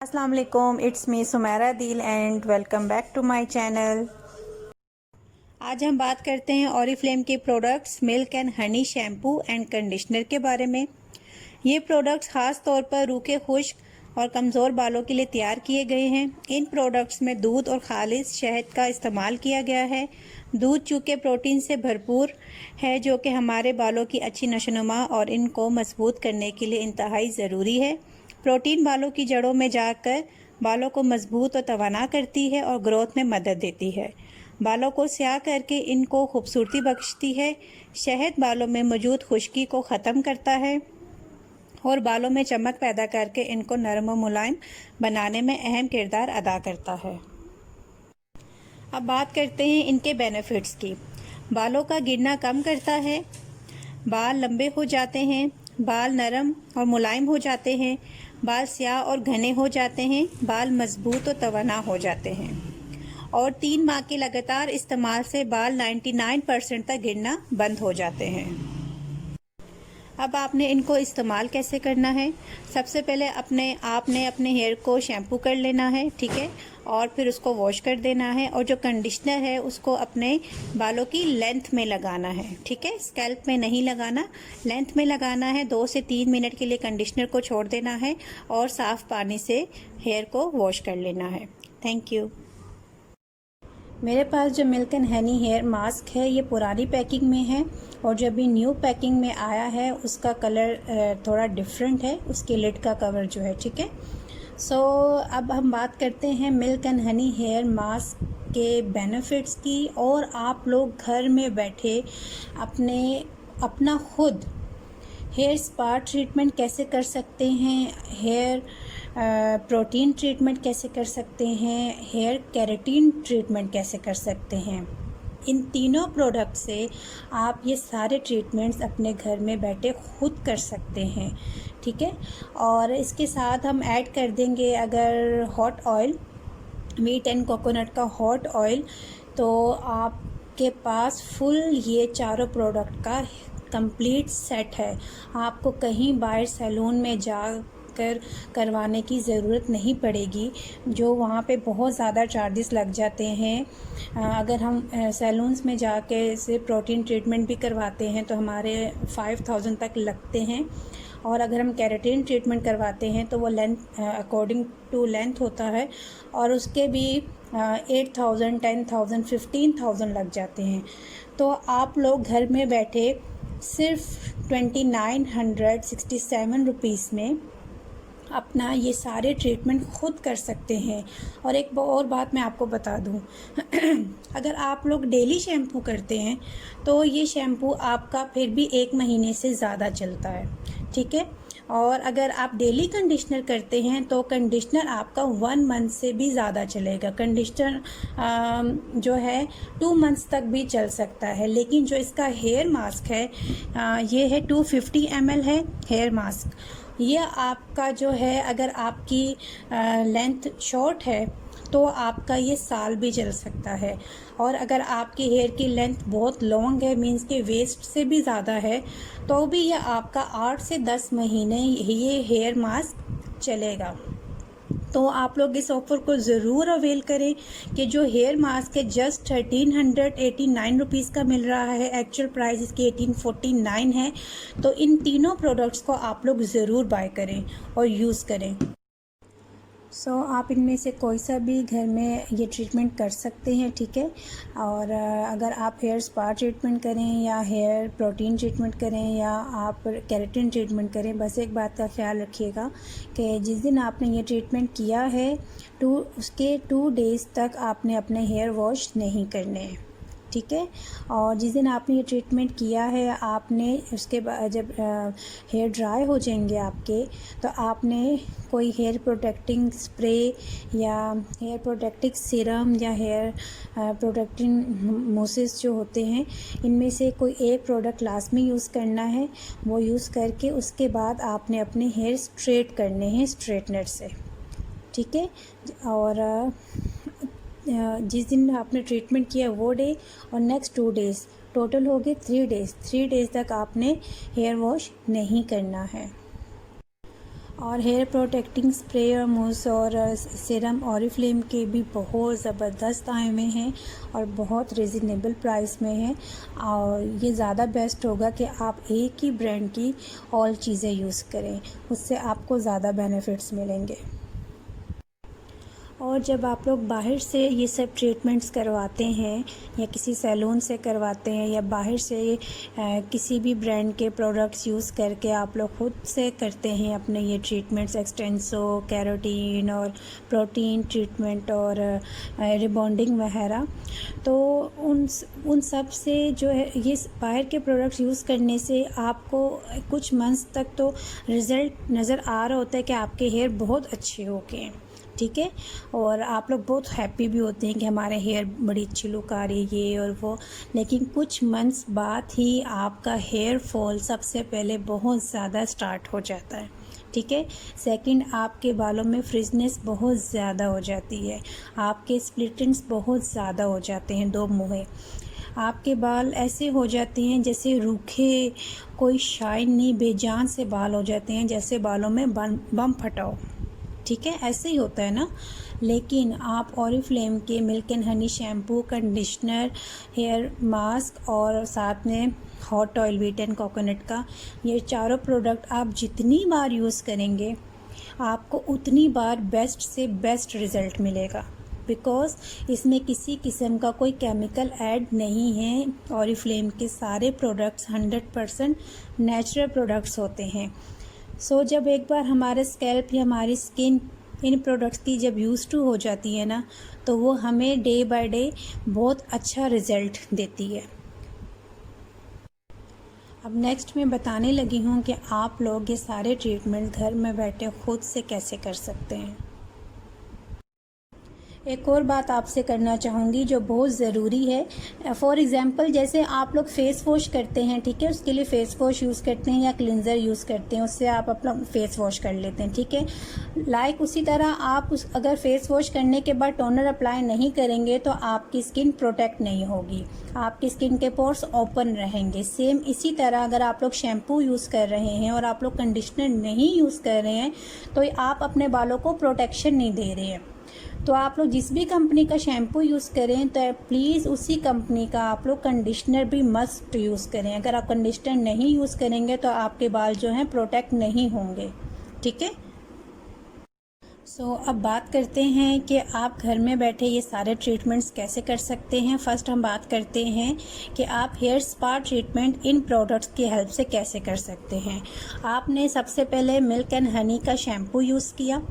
अस्सलाम वालेकुम, it's me Sumera Dil and welcome back to my channel. आज हम बात करते हैं ऑरिफ्लेम के products milk and honey shampoo and conditioner के बारे में। ये प्रोडक्ट्स ख़ास तौर पर रूखे, खुश्क और कमज़ोर बालों के लिए तैयार किए गए हैं। इन प्रोडक्ट्स में दूध और खालिस शहद का इस्तेमाल किया गया है। दूध चूँकि प्रोटीन से भरपूर है जो कि हमारे बालों की अच्छी नशोनुमा और इनको मजबूत करने के लिए इंतहाई ज़रूरी है। प्रोटीन बालों की जड़ों में जाकर बालों को मजबूत और तवाना करती है और ग्रोथ में मदद देती है। बालों को स्याह करके इनको खूबसूरती बख्शती है। शहद बालों में मौजूद खुश्की को ख़त्म करता है और बालों में चमक पैदा करके इनको नरम और मुलायम बनाने में अहम किरदार अदा करता है। अब बात करते हैं इनके बेनिफिट्स की। बालों का गिरना कम करता है, बाल लंबे हो जाते हैं, बाल नरम और मुलायम हो जाते हैं, बाल स्याह और घने हो जाते हैं, बाल मजबूत और तवाना हो जाते हैं और 3 माह के लगातार इस्तेमाल से बाल 99% तक गिरना बंद हो जाते हैं। अब आपने इनको इस्तेमाल कैसे करना है। सबसे पहले आपने अपने हेयर को शैम्पू कर लेना है, ठीक है, और फिर उसको वॉश कर देना है और जो कंडीशनर है उसको अपने बालों की लेंथ में लगाना है, ठीक है, स्कैल्प में नहीं लगाना, लेंथ में लगाना है। 2 से 3 मिनट के लिए कंडीशनर को छोड़ देना है और साफ़ पानी से हेयर को वॉश कर लेना है। Thank you. मेरे पास जो milk and honey hair mask है ये पुरानी पैकिंग में है और जो अभी न्यू पैकिंग में आया है उसका कलर थोड़ा डिफरेंट है, उसके लिड का कवर जो है, ठीक है। सो अब हम बात करते हैं milk and honey hair mask के बेनिफिट्स की और आप लोग घर में बैठे अपना खुद हेयर स्पा ट्रीटमेंट कैसे कर सकते हैं, हेयर प्रोटीन ट्रीटमेंट कैसे कर सकते हैं, हेयर केराटिन ट्रीटमेंट कैसे कर सकते हैं। इन तीनों प्रोडक्ट से आप ये सारे ट्रीटमेंट्स अपने घर में बैठे खुद कर सकते हैं, ठीक है। और इसके साथ हम ऐड कर देंगे अगर hot oil, wheat and coconut का हॉट ऑयल, तो आपके पास फुल ये चारों प्रोडक्ट का कंप्लीट सेट है। आपको कहीं बाहर सैलून में जाकर करवाने की ज़रूरत नहीं पड़ेगी, जो वहाँ पे बहुत ज़्यादा चार्जेस लग जाते हैं। अगर हम सैलून्स में जाके से प्रोटीन ट्रीटमेंट भी करवाते हैं तो हमारे 5000 तक लगते हैं और अगर हम केराटिन ट्रीटमेंट करवाते हैं तो वो लेंथ अकॉर्डिंग टू लेंथ होता है और उसके भी 8000, 10,000, 15,000 लग जाते हैं। तो आप लोग घर में बैठे सिर्फ 2967 रुपीज़ में अपना ये सारे ट्रीटमेंट खुद कर सकते हैं। और एक और बात मैं आपको बता दूं अगर आप लोग डेली शैम्पू करते हैं तो ये शैम्पू आपका फिर भी 1 महीने से ज़्यादा चलता है, ठीक है। और अगर आप डेली कंडीशनर करते हैं तो कंडीशनर आपका 1 मंथ से भी ज़्यादा चलेगा। कंडीशनर जो है 2 मंथ्स तक भी चल सकता है। लेकिन जो इसका हेयर मास्क है ये है 250 ml है हेयर मास्क। ये आपका जो है अगर आपकी लेंथ शॉर्ट है तो आपका ये साल भी चल सकता है और अगर आपकी हेयर की लेंथ बहुत लॉन्ग है, मींस के वेस्ट से भी ज़्यादा है, तो भी ये आपका 8 से 10 महीने ये हेयर मास्क चलेगा। तो आप लोग इस ऑफ़र को ज़रूर अवेल करें कि जो हेयर मास्क है जस्ट 1389 रुपीज़ का मिल रहा है। एक्चुअल प्राइस इसकी 1849 है। तो इन तीनों प्रोडक्ट्स को आप लोग ज़रूर बाय करें और यूज़ करें। सो आप इनमें से कोई सा भी घर में ये ट्रीटमेंट कर सकते हैं, ठीक है। और अगर आप हेयर स्पा ट्रीटमेंट करें या हेयर प्रोटीन ट्रीटमेंट करें या आप केराटिन ट्रीटमेंट करें, बस एक बात का ख्याल रखिएगा कि जिस दिन आपने ये ट्रीटमेंट किया है उसके 2 डेज़ तक आपने अपने हेयर वॉश नहीं करने हैं, ठीक है। और जिस दिन आपने ये ट्रीटमेंट किया है आपने उसके बाद जब हेयर ड्राई हो जाएंगे आपके, तो आपने कोई हेयर प्रोटेक्टिंग स्प्रे या हेयर प्रोटेक्टिव सीरम या हेयर प्रोटेक्टिंग मोसेस जो होते हैं, इनमें से कोई एक प्रोडक्ट लाजमी यूज़ करना है। वो यूज़ करके उसके बाद आपने अपने हेयर स्ट्रेट करने हैं स्ट्रेटनर से, ठीक है। और जिस दिन आपने ट्रीटमेंट किया वो डे और नेक्स्ट 2 डेज़ टोटल हो गए 3 डेज़ तक आपने हेयर वॉश नहीं करना है। और हेयर प्रोटेक्टिंग स्प्रे और मूस और सीरम ऑरिफ्लेम के भी बहुत ज़बरदस्त आए हुए हैं और बहुत रिजनेबल प्राइस में है। और ये ज़्यादा बेस्ट होगा कि आप एक ही ब्रांड की ऑल चीज़ें यूज़ करें, उससे आपको ज़्यादा बेनिफिट्स मिलेंगे। और जब आप लोग बाहर से ये सब ट्रीटमेंट्स करवाते हैं या किसी सैलून से करवाते हैं या बाहर से किसी भी ब्रांड के प्रोडक्ट्स यूज़ करके आप लोग खुद से करते हैं अपने ये ट्रीटमेंट्स, एक्सटेंसो, कैरोटीन और प्रोटीन ट्रीटमेंट और रिबॉन्डिंग वगैरह, तो उन सब से जो है ये बाहर के प्रोडक्ट्स यूज़ करने से आपको कुछ मंथ्स तक तो रिज़ल्ट नज़र आ रहा होता है कि आपके हेयर बहुत अच्छे हो गए हैं, ठीक है। और आप लोग बहुत हैप्पी भी होते हैं कि हमारे हेयर बड़ी अच्छी लुक आ रही है ये और वो, लेकिन कुछ मंथ्स बाद ही आपका हेयर फॉल सबसे पहले बहुत ज़्यादा स्टार्ट हो जाता है, ठीक है। सेकंड, आपके बालों में फ्रिजनेस बहुत ज़्यादा हो जाती है, आपके स्प्लिट एंड्स बहुत ज़्यादा हो जाते हैं, दो मुँहे, आपके बाल ऐसे हो जाते हैं जैसे रूखे, कोई शाइन नहीं, बेजान से बाल हो जाते हैं, जैसे बालों में बम फटा हो, ठीक है, ऐसे ही होता है ना। लेकिन आप ऑरिफ्लेम के milk and honey shampoo, conditioner, hair mask और साथ में hot oil wheat and coconut का, ये चारों प्रोडक्ट आप जितनी बार यूज़ करेंगे आपको उतनी बार बेस्ट से बेस्ट रिज़ल्ट मिलेगा, बिकॉज़ इसमें किसी किस्म का कोई केमिकल ऐड नहीं है। ऑरिफ्लेम के सारे प्रोडक्ट्स 100% नेचुरल प्रोडक्ट्स होते हैं। सो जब एक बार हमारे स्कैल्प या हमारी स्किन इन प्रोडक्ट्स की जब यूज़ टू हो जाती है ना, तो वो हमें डे बाय डे बहुत अच्छा रिज़ल्ट देती है। अब नेक्स्ट मैं बताने लगी हूँ कि आप लोग ये सारे ट्रीटमेंट घर में बैठे खुद से कैसे कर सकते हैं। एक और बात आपसे करना चाहूँगी जो बहुत ज़रूरी है। फॉर एग्ज़ाम्पल, जैसे आप लोग फेस वॉश करते हैं, ठीक है, उसके लिए फ़ेस वॉश यूज़ करते हैं या क्लिनज़र यूज़ करते हैं, उससे आप अपना फेस वॉश कर लेते हैं, ठीक है। लाइक उसी तरह आप अगर फेस वॉश करने के बाद टोनर अप्लाई नहीं करेंगे तो आपकी स्किन प्रोटेक्ट नहीं होगी, आपकी स्किन के पोर्स ओपन रहेंगे। सेम इसी तरह अगर आप लोग शैम्पू यूज़ कर रहे हैं और आप लोग कंडीशनर नहीं यूज़ कर रहे हैं तो आप अपने बालों को प्रोटेक्शन नहीं दे रहे हैं। तो आप लोग जिस भी कंपनी का शैम्पू यूज़ करें तो प्लीज़ उसी कंपनी का आप लोग कंडीशनर भी मस्ट यूज़ करें। अगर आप कंडीशनर नहीं यूज़ करेंगे तो आपके बाल जो हैं प्रोटेक्ट नहीं होंगे, ठीक है। सो अब बात करते हैं कि आप घर में बैठे ये सारे ट्रीटमेंट्स कैसे कर सकते हैं। फर्स्ट हम बात करते हैं कि आप हेयर स्पा ट्रीटमेंट इन प्रोडक्ट्स की हेल्प से कैसे कर सकते हैं। आपने सबसे पहले मिल्क एंड हनी का शैम्पू यूज़ किया,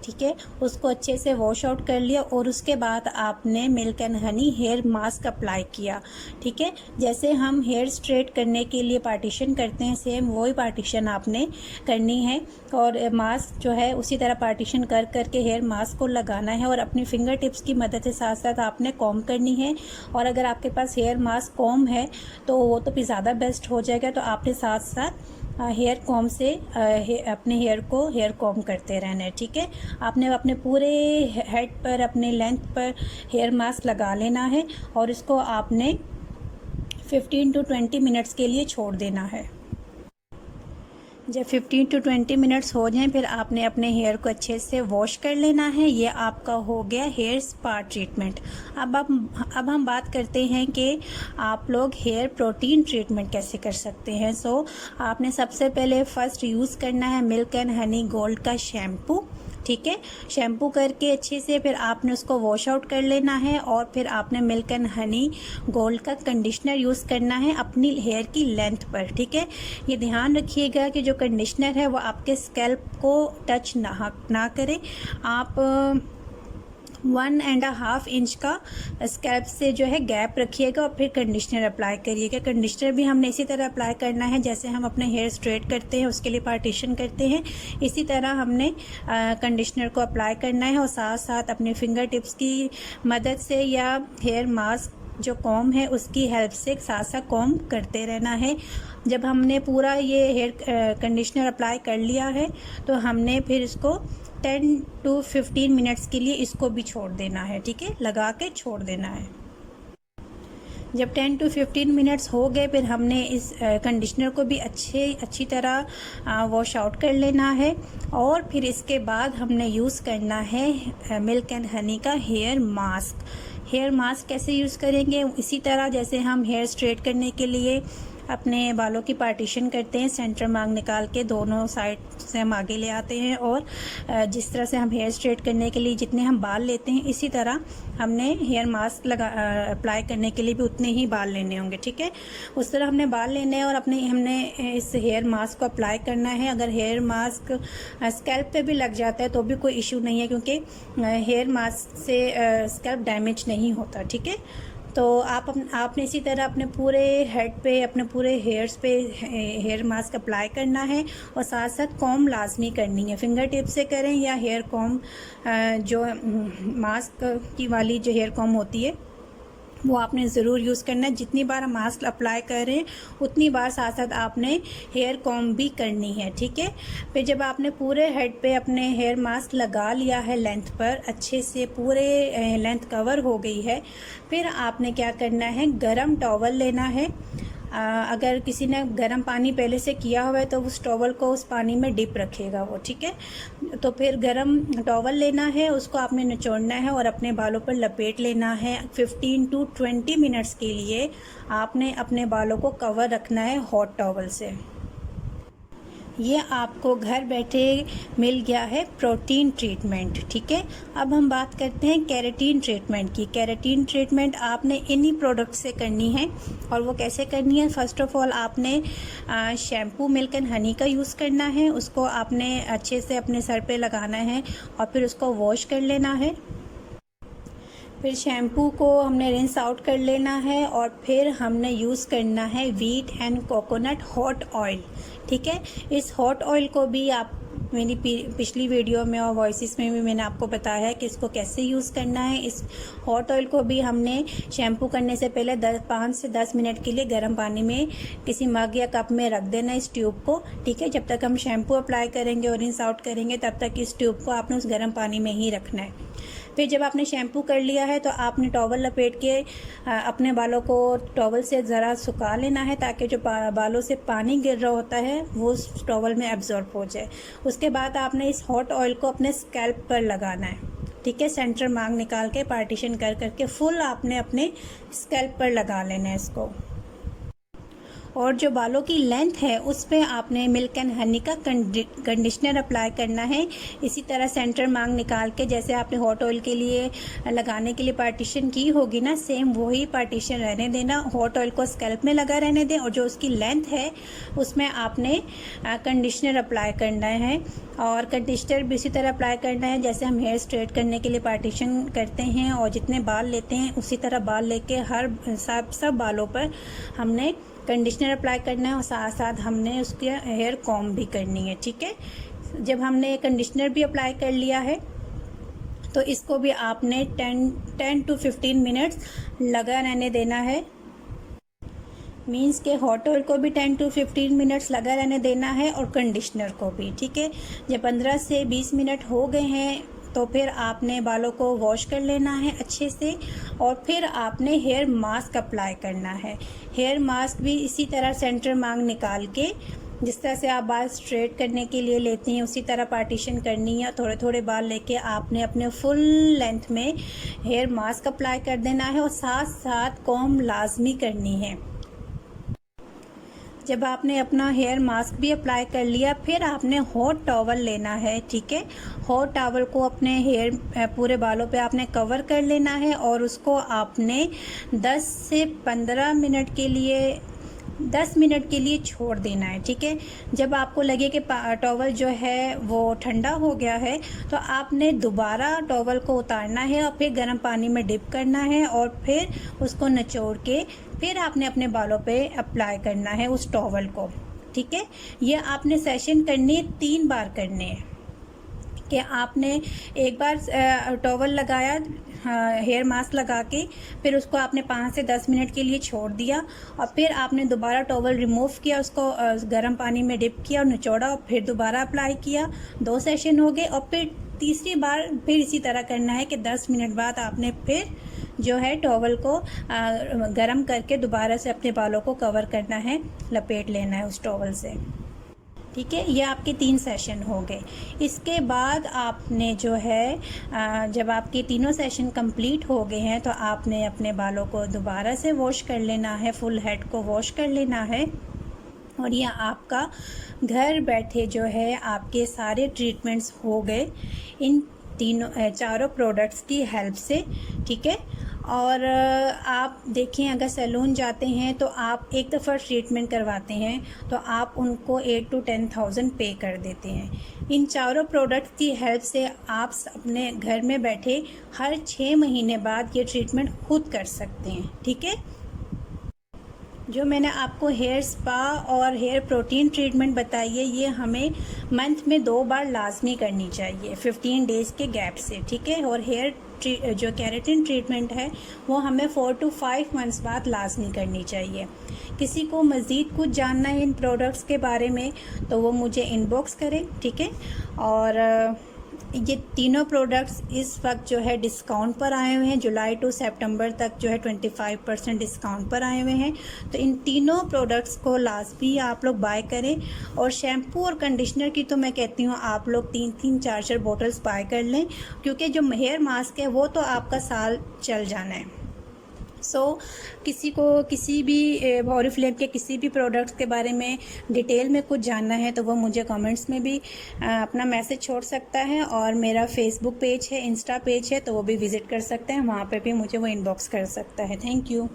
ठीक है, उसको अच्छे से वॉश आउट कर लिया और उसके बाद आपने milk and honey hair mask apply किया, ठीक है। जैसे हम हेयर स्ट्रेट करने के लिए पार्टीशन करते हैं, सेम वही पार्टीशन आपने करनी है और मास्क जो है उसी तरह पार्टीशन कर करके हेयर मास्क को लगाना है और अपनी फिंगर टिप्स की मदद से साथ साथ आपने कॉम्ब करनी है। और अगर आपके पास हेयर मास्क कॉम्ब है तो वो तो भी ज़्यादा बेस्ट हो जाएगा, तो आपने साथ साथ हेयर कॉम से अपने हेयर कॉम करते रहना है, ठीक है। आपने अपने पूरे हेड पर, अपने लेंथ पर हेयर मास्क लगा लेना है और इसको आपने 15 to 20 मिनट्स के लिए छोड़ देना है। जब 15 to 20 मिनट्स हो जाएं फिर आपने अपने हेयर को अच्छे से वॉश कर लेना है। ये आपका हो गया हेयर स्पा ट्रीटमेंट। अब हम बात करते हैं कि आप लोग हेयर प्रोटीन ट्रीटमेंट कैसे कर सकते हैं। सो आपने सबसे पहले फर्स्ट यूज़ करना है मिल्क एंड हनी गोल्ड का शैम्पू, ठीक है। शैम्पू करके अच्छे से फिर आपने उसको वॉश आउट कर लेना है और फिर आपने मिल्क एंड हनी गोल्ड का कंडीशनर यूज़ करना है अपनी हेयर की लेंथ पर, ठीक है। ये ध्यान रखिएगा कि जो कंडीशनर है वो आपके स्कैल्प को टच ना करे। आप 1.5 इंच का स्कैल्प से जो है गैप रखिएगा और फिर कंडीशनर अप्लाई करिएगा। कंडीशनर भी हमने इसी तरह अप्लाई करना है जैसे हम अपने हेयर स्ट्रेट करते हैं, उसके लिए पार्टीशन करते हैं, इसी तरह हमने कंडीशनर को अप्लाई करना है और साथ साथ अपने फिंगर टिप्स की मदद से या हेयर मास्क जो कॉम है उसकी हेल्प से साथ साथ कॉम करते रहना है। जब हमने पूरा ये हेयर कंडीशनर अप्लाई कर लिया है तो हमने फिर इसको 10 to 15 मिनट्स के लिए इसको भी छोड़ देना है, ठीक है, लगा के छोड़ देना है। जब 10 to 15 मिनट्स हो गए, फिर हमने इस कंडीशनर को भी अच्छी तरह वॉश आउट कर लेना है। और फिर इसके बाद हमने यूज़ करना है मिल्क एंड हनी का हेयर मास्क। हेयर मास्क कैसे यूज़ करेंगे, इसी तरह जैसे हम हेयर स्ट्रेट करने के लिए अपने बालों की पार्टीशन करते हैं, सेंटर मांग निकाल के दोनों साइड से हम आगे ले आते हैं, और जिस तरह से हम हेयर स्ट्रेट करने के लिए जितने हम बाल लेते हैं, इसी तरह हमने हेयर मास्क अप्लाई करने के लिए भी उतने ही बाल लेने होंगे। ठीक है, उस तरह हमने बाल लेने हैं और हमने इस हेयर मास्क को अप्लाई करना है। अगर हेयर मास्क स्कैल्प पे भी लग जाता है तो भी कोई इशू नहीं है, क्योंकि हेयर मास्क से स्कैल्प डैमेज नहीं होता। ठीक है, तो आपने इसी तरह अपने पूरे हेड पे, अपने पूरे हेयर्स पे हेयर मास्क अप्लाई करना है, और साथ साथ कॉम लाजमी करनी है। फिंगर टिप से करें या हेयर कॉम, जो मास्क की वाली जो हेयर कॉम होती है वो आपने ज़रूर यूज़ करना है। जितनी बार हम मास्क अप्लाई करें उतनी बार साथ साथ आपने हेयर कॉम भी करनी है। ठीक है, फिर जब आपने पूरे हेड पे अपने हेयर मास्क लगा लिया है, लेंथ पर अच्छे से पूरे लेंथ कवर हो गई है, फिर आपने क्या करना है, गरम टॉवल लेना है। अगर किसी ने गर्म पानी पहले से किया हुआ है तो उस टॉवल को उस पानी में डिप रखेगा वो। ठीक है, तो फिर गरम टॉवल लेना है, उसको आपने निचोड़ना है और अपने बालों पर लपेट लेना है। 15 to 20 मिनट्स के लिए आपने अपने बालों को कवर रखना है हॉट टॉवल से। ये आपको घर बैठे मिल गया है प्रोटीन ट्रीटमेंट। ठीक है, अब हम बात करते हैं केराटिन ट्रीटमेंट की। केराटिन ट्रीटमेंट आपने इन्हीं प्रोडक्ट से करनी है, और वो कैसे करनी है, फर्स्ट ऑफ ऑल आपने शैम्पू मिल्क एंड हनी का यूज़ करना है। उसको आपने अच्छे से अपने सर पे लगाना है और फिर उसको वॉश कर लेना है। फिर शैम्पू को हमने रिंस आउट कर लेना है, और फिर हमने यूज़ करना है wheat and coconut hot oil. ठीक है, इस हॉट ऑयल को भी आप मेरी पिछली वीडियो में और वॉइसेस में भी मैंने आपको बताया है कि इसको कैसे यूज़ करना है। इस हॉट ऑयल को भी हमने शैम्पू करने से पहले 5 से 10 मिनट के लिए गर्म पानी में किसी मग या कप में रख देना इस ट्यूब को। ठीक है, जब तक हम शैम्पू अप्लाई करेंगे और रिंस आउट करेंगे तब तक इस ट्यूब को आपने उस गर्म पानी में ही रखना है। फिर जब आपने शैम्पू कर लिया है तो आपने टॉवल लपेट के अपने बालों को टॉवल से ज़रा सुखा लेना है, ताकि जो बालों से पानी गिर रहा होता है वो उस टॉवल में एब्जॉर्ब हो जाए। उसके बाद आपने इस हॉट ऑयल को अपने स्कैल्प पर लगाना है। ठीक है, सेंटर मांग निकाल के पार्टीशन कर करके फुल आपने अपने स्कैल्प पर लगा लेना है इसको। और जो बालों की लेंथ है उस पर आपने मिल्क एंड हनी का कंडीशनर अप्लाई करना है। इसी तरह सेंटर मांग निकाल के जैसे आपने हॉट ऑयल के लिए लगाने के लिए पार्टीशन की होगी ना, सेम वही पार्टीशन रहने देना। हॉट ऑयल को स्कैल्प में लगा रहने दें, और जो उसकी लेंथ है उसमें आपने कंडीशनर अप्लाई करना है। और कंडीशनर भी इसी तरह अप्लाई करना है जैसे हम हेयर स्ट्रेट करने के लिए पार्टीशन करते हैं, और जितने बाल लेते हैं उसी तरह बाल लेके हर सब बालों पर हमने कंडीशनर अप्लाई करना है, और साथ साथ हमने उसके हेयर कॉम भी करनी है। ठीक है, जब हमने कंडीशनर भी अप्लाई कर लिया है तो इसको भी आपने 10 to 15 मिनट्स लगा रहने देना है। मीन्स के हॉट ऑयल को भी 10 to 15 मिनट्स लगा रहने देना है, और कंडीशनर को भी। ठीक है, जब 15 से 20 मिनट हो गए हैं तो फिर आपने बालों को वॉश कर लेना है अच्छे से, और फिर आपने हेयर मास्क अप्लाई करना है। हेयर मास्क भी इसी तरह सेंटर मांग निकाल के जिस तरह से आप बाल स्ट्रेट करने के लिए लेती हैं उसी तरह पार्टीशन करनी है। थोड़े थोड़े बाल लेके आपने अपने फुल लेंथ में हेयर मास्क अप्लाई कर देना है, और साथ साथ कॉम लाजमी करनी है। जब आपने अपना हेयर मास्क भी अप्लाई कर लिया, फिर आपने हॉट टॉवल लेना है। ठीक है, हॉट टॉवल को अपने हेयर पूरे बालों पे आपने कवर कर लेना है, और उसको आपने 10 से 15 मिनट के लिए 10 मिनट के लिए छोड़ देना है। ठीक है, जब आपको लगे कि टॉवल जो है वो ठंडा हो गया है तो आपने दोबारा टॉवल को उतारना है और फिर गर्म पानी में डिप करना है, और फिर उसको निचोड़ के फिर आपने अपने बालों पे अप्लाई करना है उस टॉवल को। ठीक है, ये आपने सेशन करनी है 3 बार करने हैं। कि आपने एक बार टॉवल लगाया हेयर मास्क लगा के, फिर उसको आपने 5 से 10 मिनट के लिए छोड़ दिया, और फिर आपने दोबारा टॉवल रिमूव किया, उसको गर्म पानी में डिप किया और निचोड़ा, और फिर दोबारा अप्लाई किया। 2 सेशन हो गए, और फिर तीसरी बार फिर इसी तरह करना है कि 10 मिनट बाद आपने फिर जो है टॉवल को गरम करके दोबारा से अपने बालों को कवर करना है, लपेट लेना है उस टॉवल से। ठीक है, ये आपके 3 सेशन हो गए। इसके बाद आपने जो है जब आपके तीनों सेशन कंप्लीट हो गए हैं तो आपने अपने बालों को दोबारा से वॉश कर लेना है, फुल हेड को वॉश कर लेना है। और ये आपका घर बैठे जो है आपके सारे ट्रीटमेंट्स हो गए इन चारों प्रोडक्ट्स की हेल्प से। ठीक है, और आप देखें अगर सैलून जाते हैं तो आप एक दफ़ा ट्रीटमेंट करवाते हैं तो आप उनको 8 to 10,000 पे कर देते हैं। इन चारों प्रोडक्ट्स की हेल्प से आप अपने घर में बैठे हर 6 महीने बाद ये ट्रीटमेंट खुद कर सकते हैं। ठीक है, जो मैंने आपको हेयर स्पा और हेयर प्रोटीन ट्रीटमेंट बताई है ये हमें मंथ में 2 बार लाजमी करनी चाहिए 15 डेज़ के गैप से। ठीक है, और हेयर जो केराटिन ट्रीटमेंट है वो हमें 4 to 5 मंथ्स बाद लाजमी करनी चाहिए। किसी को मज़ीद कुछ जानना है इन प्रोडक्ट्स के बारे में तो वो मुझे इनबॉक्स करें। ठीक है, और ये तीनों प्रोडक्ट्स इस वक्त जो है डिस्काउंट पर आए हुए हैं, जुलाई टू सितंबर तक जो है 25% डिस्काउंट पर आए हुए हैं। तो इन तीनों प्रोडक्ट्स को लाजमी आप लोग बाय करें। और शैम्पू और कंडीशनर की तो मैं कहती हूँ आप लोग 3-3 4-4 बोटल्स बाय कर लें, क्योंकि जो हेयर मास्क है वो तो आपका साल चल जाना है। किसी को किसी भी ऑरिफ्लेम के किसी भी प्रोडक्ट्स के बारे में डिटेल में कुछ जानना है तो वो मुझे कमेंट्स में भी अपना मैसेज छोड़ सकता है। और मेरा फेसबुक पेज है, इंस्टा पेज है, तो वो भी विज़िट कर सकते हैं, वहाँ पे भी मुझे वो इनबॉक्स कर सकता है। Thank you.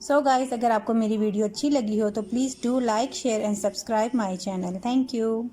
गाइस, अगर आपको मेरी वीडियो अच्छी लगी हो तो please do like, share and subscribe my channel. Thank you.